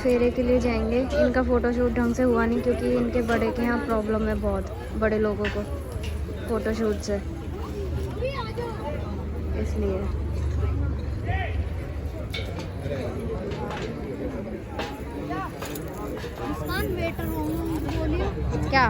फेरे के लिए जाएंगे। इनका फ़ोटोशूट ढंग से हुआ नहीं क्योंकि इनके बड़े के यहाँ प्रॉब्लम है बहुत, बड़े लोगों को फ़ोटोशूट से, इसलिए। क्या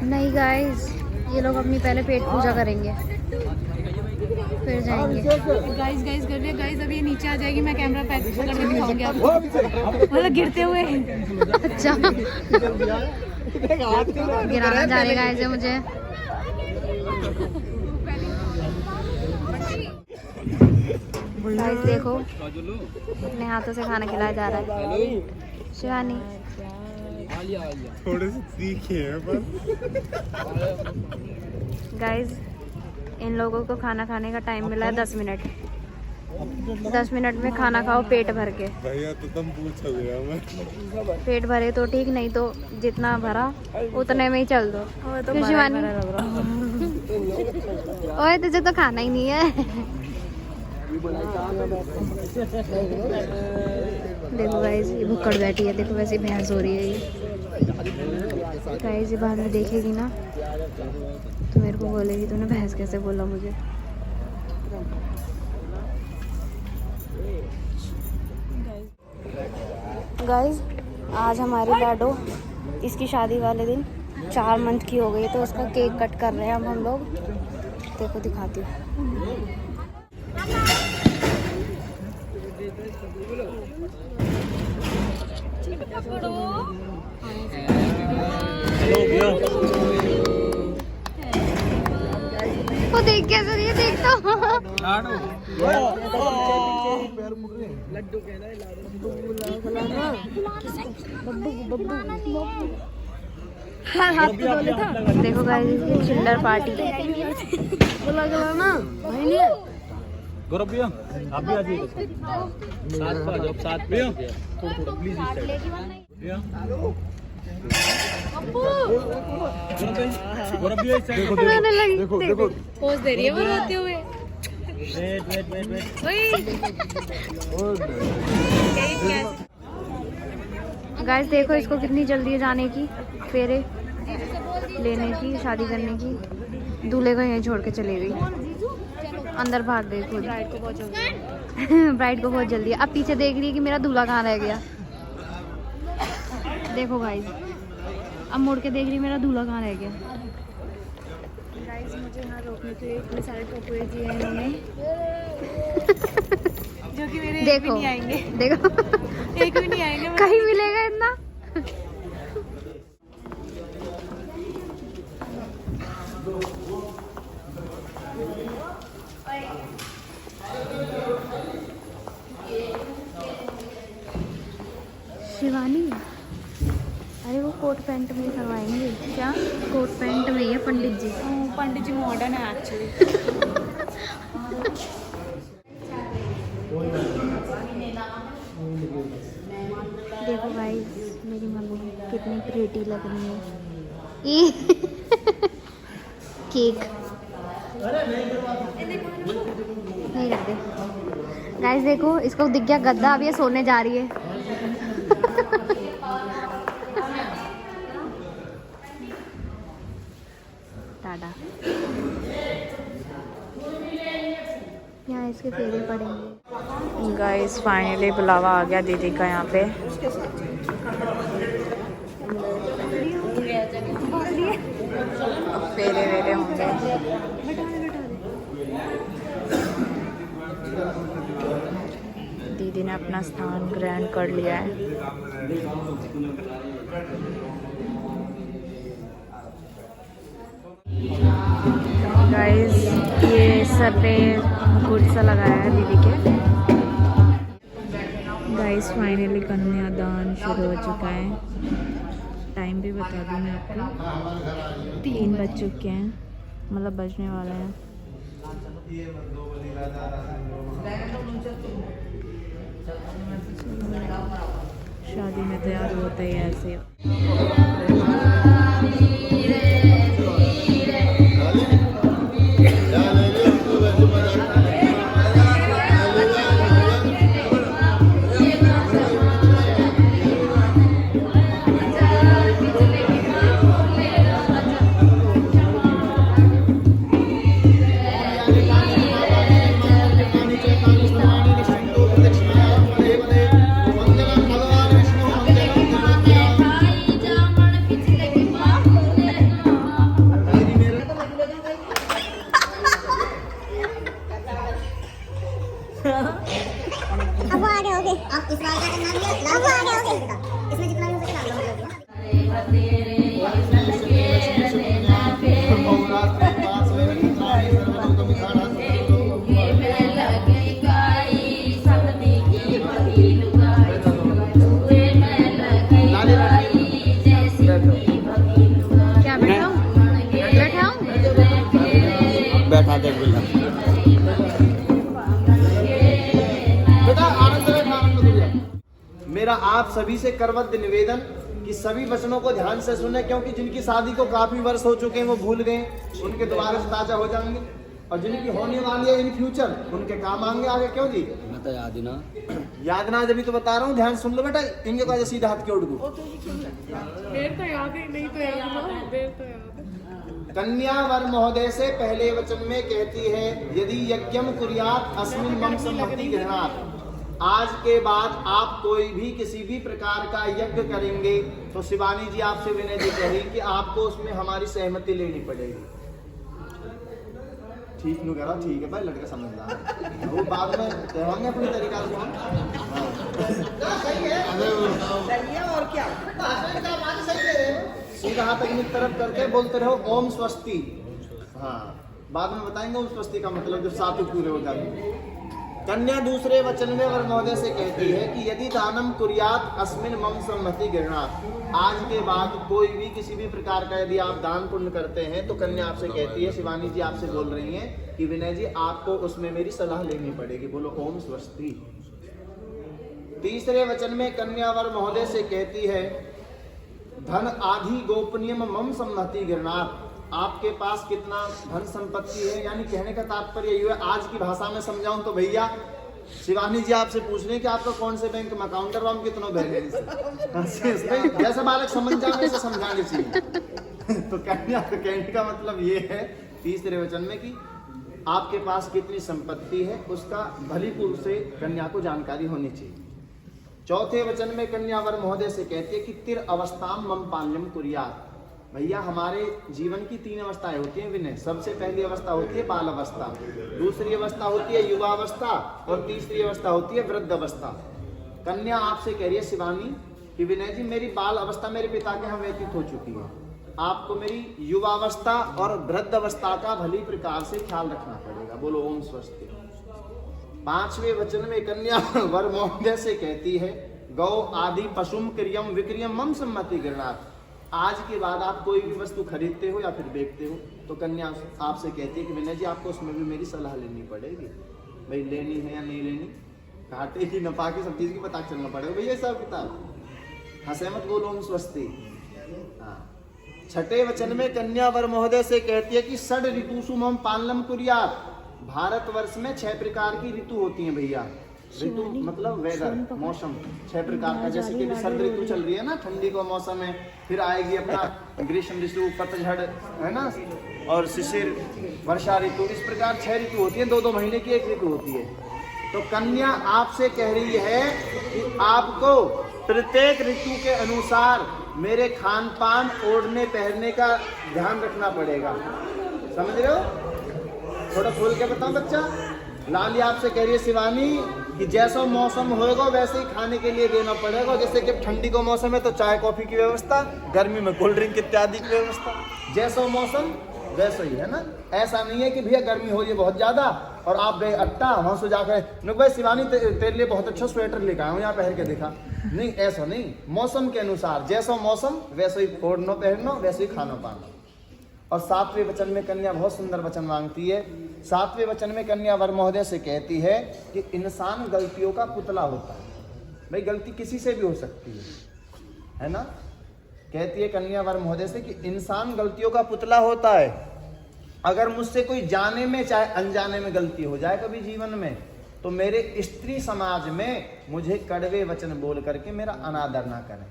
नहीं गाइस, ये लोग अपनी पहले पेट पूजा करेंगे फिर जाएंगे। गाइस गाइस कर रहे गाइस, अभी ये नीचे आ जाएगी, मैं कैमरा पैक करके दिखाऊंगी आपको, मतलब गिरते हुए। अच्छा गिराना जा रहे गाइस मुझे। गाइस देखो अपने हाथों से खाना खिलाया जा रहा है। शिवानी थोड़े से तीखे हैं पर गाइस इन लोगों को खाना खाने का टाइम मिला है 10 मिनट। 10 मिनट में खाना खाओ पेट भर के। भैया तो तुम पूछो गया मैं। पेट भरे तो ठीक, नहीं तो जितना भरा उतने में ही चल दो। तो शिवानी ओए तुझे तो खाना ही नहीं है। देखो गाइस ये भुक्कड़ बैठी है, देखो वैसे भैंस हो रही है ये। गाइस ये बाद में देखेगी ना तो मेरे को बोलेगी तूने भैंस कैसे बोला मुझे। गाइस आज हमारी लाडो इसकी शादी वाले दिन 4 मंथ की हो गई, तो उसका केक कट कर रहे हैं अब हम लोग। देखो दिखाती हूँ। वो देख कैसे रही है, देख तो हाथ पे बोले था। देखो गाइस ये चिल्लर पार्टी बोला गया ना भाई। गौरव भैया आप भी आ जाइए, साथ में आ जाओ, साथ में थोड़ा प्लीज भैया। गौरव भैया देखो देखो पोज दे रही है वो रोते हुए। गाइस देखो इसको कितनी जल्दी है जाने की, फेरे लेने की, शादी करने की। दूल्हे को यहीं छोड़ के चली गई, अंदर भाग गई खुद। ब्राइड को बहुत जल्दी ब्राइड को बहुत जल्दी है। अब पीछे देख रही है कि मेरा दूल्हा कहाँ रह गया। देखो गाइस अब मुड़ के देख रही है मेरा दूल्हा कहाँ रह गया। गाइस मुझे यहाँ रोकने के लिए इतने सारे टोकरे दिए हैं इन्होंने जो कि मेरे देखो एक भी नहीं आएंगे, देखो एक भी नहीं आएंगे। कहीं मिलेगा इतना। शिवानी अरे वो कोट पैंट में करवाएंगे क्या? कोट पैंट में है पंडित जी। पंडित जी मॉडर्न है एक्चुअली। देखो भाई मेरी मम्मी कितनी प्रीटी लग रही है। केक नहीं रखते। गाइस देखो इसको दिख गया गद्दा, अब ये सोने जा रही है। टाटा। यहाँ इसके फेरे पड़ेंगे। गाइस फाइनली बुलावा आ गया दीदी का यहाँ पे। अब फेरे वेरे होंगे। दीदी ने अपना स्थान ग्रहण कर लिया है। गाइस ये सर पे मुकुट सा लगाया है दीदी के। गाइस फाइनली कन्यादान शुरू हो चुका है। टाइम भी बता दूँ मैं आपको, 3 बज चुके हैं, मतलब बजने वाला है। शादी में तैयार होता ही ऐसे। अब इस बार क्या करना है, लाल आ गया ओके, इसमें जितना भी हो सके लाल मतलब दिया। क्या बैठाऊं? बैठाऊं? बैठा दे बिल्ला। मेरा आप सभी से करवत निवेदन कि सभी वचनों को ध्यान से सुने, क्योंकि जिनकी शादी को काफी वर्ष हो चुके हैं वो भूल गए, उनके दोबारा से ताजा हो जाएंगे, और जिनकी होने वाली है इन फ्यूचर उनके काम आएंगे आगे। क्यों जी? मैं तो याद ही ना। याद ना, जब भी तो बता रहा हूँ, ध्यान सुन लो बेटा। इनके पास सीधा हाथ के उड़ गो। कन्या वर महोदय से पहले वचन में कहती है, यदि यज्ञम कुर्यात अस्मिन् मम सम्मति गृह्णात्। आज के बाद आप कोई भी किसी भी प्रकार का यज्ञ करेंगे तो शिवानी जी आपसे विनय जी कह रही कि आपको उसमें हमारी सहमति लेनी पड़ेगी। ठीक नहीं करा, ठीक है भाई, लड़का समझदार है, वो बाद में कहेंगे अपनी तरीका से हम। सही है और क्या, सीधा हाथ अपनी तरफ करके बोलते रहो ओम स्वस्ति। हाँ, बाद में बताएंगे ओम स्वस्ति का मतलब जब सातों पूरे हो जाएंगे। कन्या दूसरे वचन में वर महोदय से कहती है कि यदि दानम कुर्यात अस्मिन् मम सम्मति गृह्णात्। आज के बाद कोई भी किसी भी प्रकार का यदि आप दान पुण्य करते हैं तो कन्या आपसे कहती है, शिवानी जी आपसे बोल रही हैं कि विनय जी आपको उसमें मेरी सलाह लेनी पड़ेगी। बोलो ओम स्वस्ति। तीसरे वचन में कन्या वर महोदय से कहती है, धन आधि गोपनीयम मम सम्मति गृह्णात्। आपके पास कितना धन संपत्ति है, यानी कहने का तात्पर्य ये है, आज की भाषा में समझाऊं तो भैया शिवानी जी आपसे पूछ रहे हैं कि आपका कौन से बैंक में अकाउंट है, हम कितना बैलेंस है, जैसा बालक समझ जाए वैसे समझाने चाहिए। तो कहने का मतलब ये है तीसरे वचन में कि आपके पास कितनी संपत्ति है उसका भलीपूर्व से कन्या को जानकारी होनी चाहिए। चौथे वचन में कन्या वर महोदय से कहती है कि तिर अवस्थाम मम पाल्यम कुर्यात्। भैया हमारे जीवन की 3 अवस्थाएं होती हैं विनय। सबसे पहली अवस्था होती है बाल अवस्था, दूसरी अवस्था होती है युवा अवस्था, और तीसरी अवस्था होती है वृद्ध अवस्था। कन्या आपसे कह रही है शिवानी कि विनय जी मेरी बाल अवस्था मेरे पिता के यहाँ व्यतीत हो चुकी है, आपको मेरी युवावस्था और वृद्ध अवस्था का भली प्रकार से ख्याल रखना पड़ेगा। बोलो ओम स्वस्ति। पांचवें वचन में कन्या वर महोदय से कहती है, गौ आदि पशुम क्रियम विक्रियम मम सम्मति गृह्णात्। आज के बाद आप कोई भी वस्तु खरीदते हो या फिर बेचते हो तो कन्या आपसे कहती है कि विनय जी आपको उसमें भी मेरी सलाह लेनी पड़ेगी, भाई लेनी है या नहीं लेनी, घाटे की नफा की सब चीज की पता चलना पड़ेगा भैया सब किताब। हंसे मत, बोलो ओम स्वस्ति। हाँ। छठे वचन में कन्या वर महोदय से कहती है कि षड ऋतुषु मम पालनम कुर्यात्। भारतवर्ष में 6 प्रकार की ऋतु होती हैं भैया। ऋतु मतलब वेदर, मौसम 6 प्रकार का। जैसे कि शरद ऋतु चल रही है ना, ठंडी का मौसम है, फिर आएगी अपना ग्रीष्म ऋतु, पतझड़ है ना, और शिशिर, वर्षा ऋतु। इस प्रकार 6 ऋतु होती है, 2-2 महीने की एक ऋतु होती है। तो कन्या आपसे कह रही है कि आपको प्रत्येक ऋतु के अनुसार मेरे खान पान ओढ़ने पहनने का ध्यान रखना पड़ेगा। समझ रहे हो? थोड़ा खोल के बताओ बच्चा। लाली आपसे कह रही है शिवानी कि जैसा मौसम होएगा वैसे ही खाने के लिए देना पड़ेगा। जैसे कि ठंडी का मौसम है तो चाय कॉफी की व्यवस्था, गर्मी में कोल्ड ड्रिंक इत्यादि की व्यवस्था, जैसा मौसम वैसा ही है ना। ऐसा नहीं है कि भैया गर्मी हो रही है बहुत ज्यादा और आप गए अट्टा वहां से जाकर भाई शिवानी तेरे लिए बहुत अच्छा स्वेटर लेकर आया हूँ, यहाँ पहन के देखा, नहीं ऐसा नहीं। मौसम के अनुसार जैसा मौसम वैसे ही ओढ़ना पहनना, वैसे ही खाना पाना। और 7वें वचन में कन्या बहुत सुंदर वचन मांगती है। 7वें वचन में कन्या वर महोदय से कहती है कि इंसान गलतियों का पुतला होता है। भाई गलती किसी से भी हो सकती है ना। कहती है कन्या वर महोदय से कि इंसान गलतियों का पुतला होता है। अगर मुझसे कोई जाने में चाहे अनजाने में गलती हो जाए कभी जीवन में, तो मेरे स्त्री समाज में मुझे कड़वे वचन बोल करके मेरा अनादर ना करें।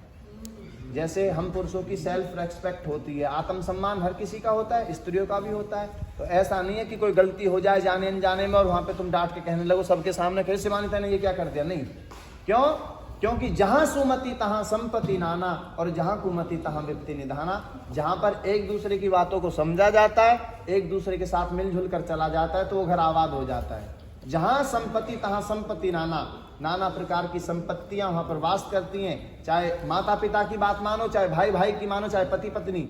जैसे हम पुरुषों की सेल्फ रेस्पेक्ट होती है, आत्मसम्मान हर किसी का होता है, स्त्रियों का भी होता है। तो ऐसा नहीं है कि कोई गलती हो जाए जाने अनजाने में और वहां पे तुम डांट के कहने लगो सबके सामने, फिर शिवानी तैने ये क्या कर दिया। नहीं, क्यों? क्योंकि जहां सुमति तहां संपत्ति नाना और जहां कुमति तहां विपत्ति निधाना। जहां पर एक दूसरे की बातों को समझा जाता है, एक दूसरे के साथ मिलजुल कर चला जाता है, तो वो घर आबाद हो जाता है। जहां संपत्ति तहां संपत्ति नाना, नाना प्रकार की संपत्तियां वहां पर वास करती हैं, चाहे माता पिता की बात मानो, चाहे भाई भाई की मानो, चाहे पति पत्नी।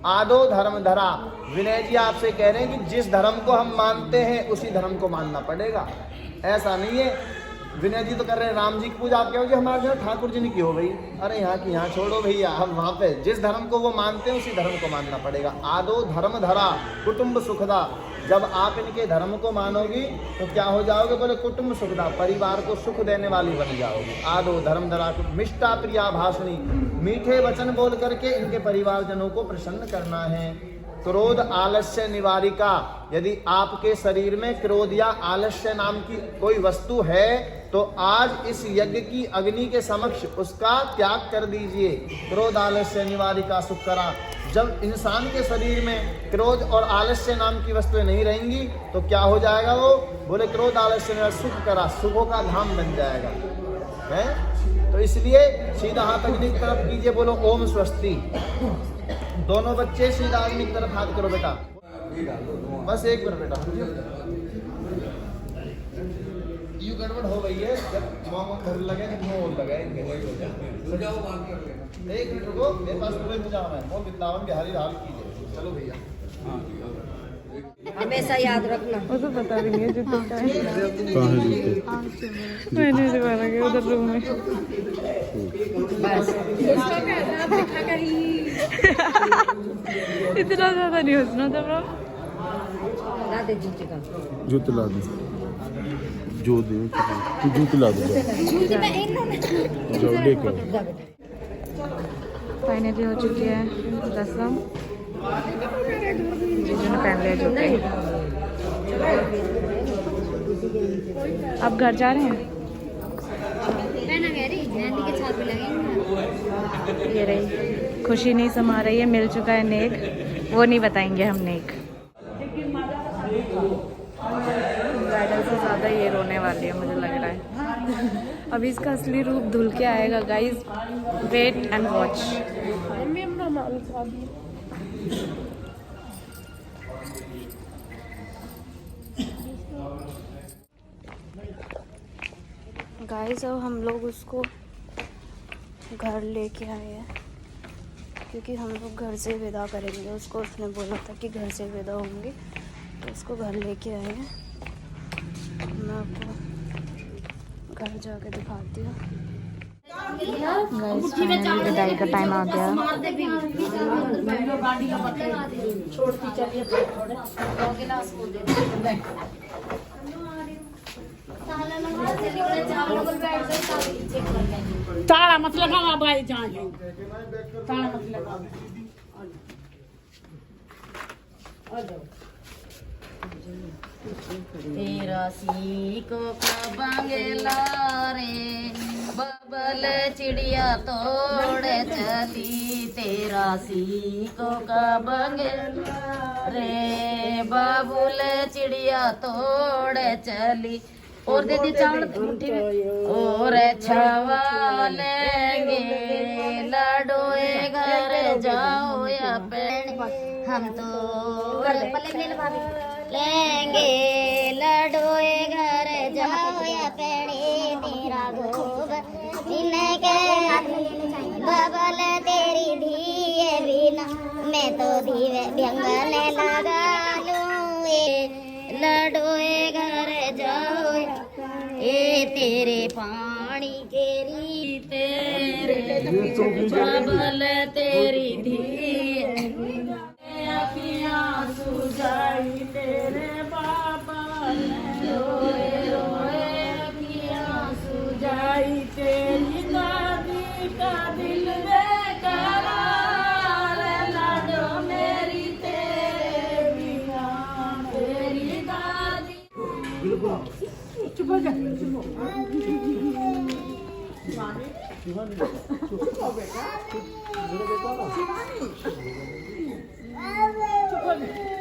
आदो धर्म धरा, विनय जी आपसे कह रहे हैं कि जिस धर्म को हम मानते हैं उसी धर्म को मानना पड़ेगा। ऐसा नहीं है विनय जी तो कर रहे हैं राम जी की पूजा, आप कहोगे हमारे यहाँ ठाकुर जी ने की हो भाई, अरे यहाँ की यहाँ छोड़ो भैया, हम वहाँ पे जिस धर्म को वो मानते हैं उसी धर्म को मानना पड़ेगा। आदो धर्म धरा कुटुंब सुखदा, जब आप इनके धर्म को मानोगी तो क्या हो जाओगे, बोले कुटुंब सुखदा, परिवार को सुख देने वाली बन जाओगी। आदो धर्म धरा मिष्टा प्रिया भाषणी, मीठे वचन बोल करके इनके परिवारजनों को प्रसन्न करना है। क्रोध आलस्य निवारिका, यदि आपके शरीर में क्रोध या आलस्य नाम की कोई वस्तु है तो आज इस यज्ञ की अग्नि के समक्ष उसका त्याग कर दीजिए। क्रोध आलस्य निवारिका सुखकरा, जब इंसान के शरीर में क्रोध और आलस्य नाम की वस्तुएं नहीं रहेंगी तो क्या हो जाएगा, वो बोले क्रोध आलस्य निवारिका सुखकरा, सुखों का धाम बन जाएगा है। तो इसलिए सीधा हाथ अग्नि की तरफ कीजिए, बोलो ओम स्वस्ति। दोनों बच्चे सीधा अग्नि की तरफ हाथ करो बेटा, बस एक मिनट बेटा। यू गड़बड़ हो गई है, जब मोम घर लगे तो मोम लगाएंगे। एक मिनट रुको, मेरे पास पूरे इंतजाम है। मोम वृंदावन बिहारी हाल कीजिए। चलो भैया, हमेशा याद रखना। वो तो पता भी नहीं है जूते का है। मैंने दोबारा गया उधर रूम में। इतना ज्यादा नहीं हंसना था ब्रो। ला दे जूते का। जूते ला दे, जो दे तू जूते ला दे। जूते में इन्होंने जाओ लेकर। फाइनली हो चुकी है रस्म, जीजू ने पहन लिया जूते। अब घर जा रहे हैं। ये रही खुशी नहीं समा रही है, मिल चुका है नेक, वो नहीं बताएंगे हम नेक। ब्राइडल से ज़्यादा ये रोने वाली है मुझे लग रहा है। अभी इसका असली रूप धुल के आएगा guys, wait and watch. Guys अब हम लोग उसको घर लेके आए हैं क्योंकि हम लोग घर से विदा करेंगे उसको। उसने बोला था कि घर से विदा होंगे तो उसको घर लेके आए हैं। मैं आपको घर जाके दिखाती हूँ। गाइस फाइनली विदाई का टाइम आ गया। ताला मत लगा भाई, जहाँ ताला मत लगा। तेरा सीको का बंगला रे, बबल चिड़िया तोड़ चली। तेरा सीको का बंगला रे, बबुल चिड़िया तोड़ चली। और दे दी चावल मुट्ठी में। और छवा लेंगे लडोए घर जाओ या पेड़, हम तो लेंगे लडोए घर जाओ या पेड़े। तेरा गोबर इनके बबल तेरी धीए बिना, मैं तो धीवे व्यंगन लगा लूँ। लडोए घर जाओ ए तेरे पानी केरी, तेरे बबल तेरी धीए अखियाँ सुजाई। तेरे बाबा रोए रोए अखियाँ सुजाई। तेरी दादी का दिल बेकरार, लाडो मेरी तेरे बिना। तेरी दादी चुप हो जा, चुप हो जा।